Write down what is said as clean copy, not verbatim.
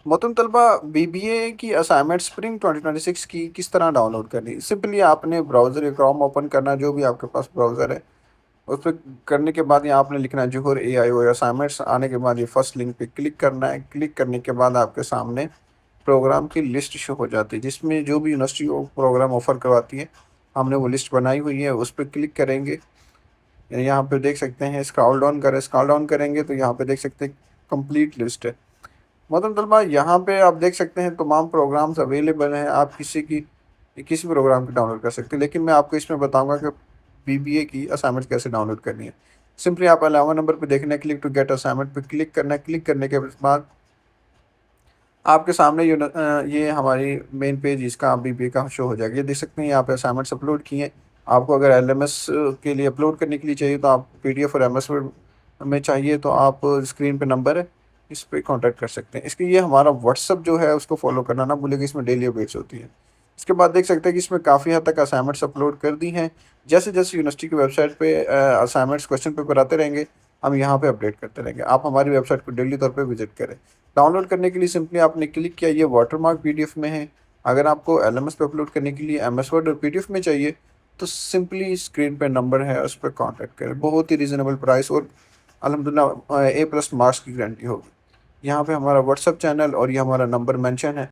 मोहतरम तलबा, बीबीए की असाइनमेंट स्प्रिंग 2026 की किस तरह डाउनलोड करनी। सिंपली आपने ब्राउज़र या क्रोम ओपन करना, जो भी आपके पास ब्राउज़र है उस पर करने के बाद यहाँ आपने लिखना है जोहर AIO असाइनमेंट्स। आने के बाद ये फर्स्ट लिंक पे क्लिक करना है। क्लिक करने के बाद आपके सामने प्रोग्राम की लिस्ट शो हो जाती है, जिसमें जो भी यूनिवर्सिटी प्रोग्राम ऑफर करवाती है हमने वो लिस्ट बनाई हुई है, उस पर क्लिक करेंगे। यहाँ पे देख सकते हैं, स्क्रॉल डाउन करेंगे तो यहाँ पे देख सकते हैं कंप्लीट लिस्ट है। मतलब तलबा यहाँ पे आप देख सकते हैं तमाम प्रोग्राम्स अवेलेबल हैं, आप किसी प्रोग्राम की डाउनलोड कर सकते हैं। लेकिन मैं आपको इसमें बताऊंगा कि बीबीए की असाइनमेंट कैसे डाउनलोड करनी है। सिंपली आप 11 नंबर पे देखना, क्लिक टू गेट असाइनमेंट पे क्लिक करना है। क्लिक करने के बाद आपके सामने ये हमारी मेन पेज इसका बीबीए का शो हो जाएगा। ये देख सकते हैं यहाँ पे असाइनमेंट्स अपलोड किए हैं। आपको अगर एलएमएस के लिए अपलोड करने के लिए चाहिए तो आप पीडीएफ और एमएस वर्ड में चाहिए तो आप स्क्रीन पे नंबर है, इस पे कांटेक्ट कर सकते हैं। इसके ये हमारा व्हाट्सअप जो है उसको फॉलो करना ना भूलिएगा, इसमें डेली अपडेट्स होती है। इसके बाद देख सकते हैं कि इसमें काफ़ी हद तक असाइनमेंट्स अपलोड कर दी हैं। जैसे जैसे यूनिवर्सिटी की वेबसाइट पे असाइनमेंट्स क्वेश्चन पेपर आते रहेंगे, हम यहाँ पे अपडेट करते रहेंगे। आप हमारी वेबसाइट को डेली तौर पे विजिट करें। डाउनलोड करने के लिए सिंपली आपने क्लिक किया, ये वाटरमार्क पीडीएफ में है। अगर आपको एलएमएस पे अपलोड करने के लिए एमएस वर्ड और पीडीएफ में चाहिए तो सिंपली स्क्रीन पे नंबर है, उस पर कांटेक्ट करें। बहुत ही रिजनेबल प्राइस और अल्हम्दुलिल्लाह A+ मार्क्स की गारंटी होगी। यहाँ पे हमारा व्हाट्सअप चैनल और ये हमारा नंबर मेंशन है।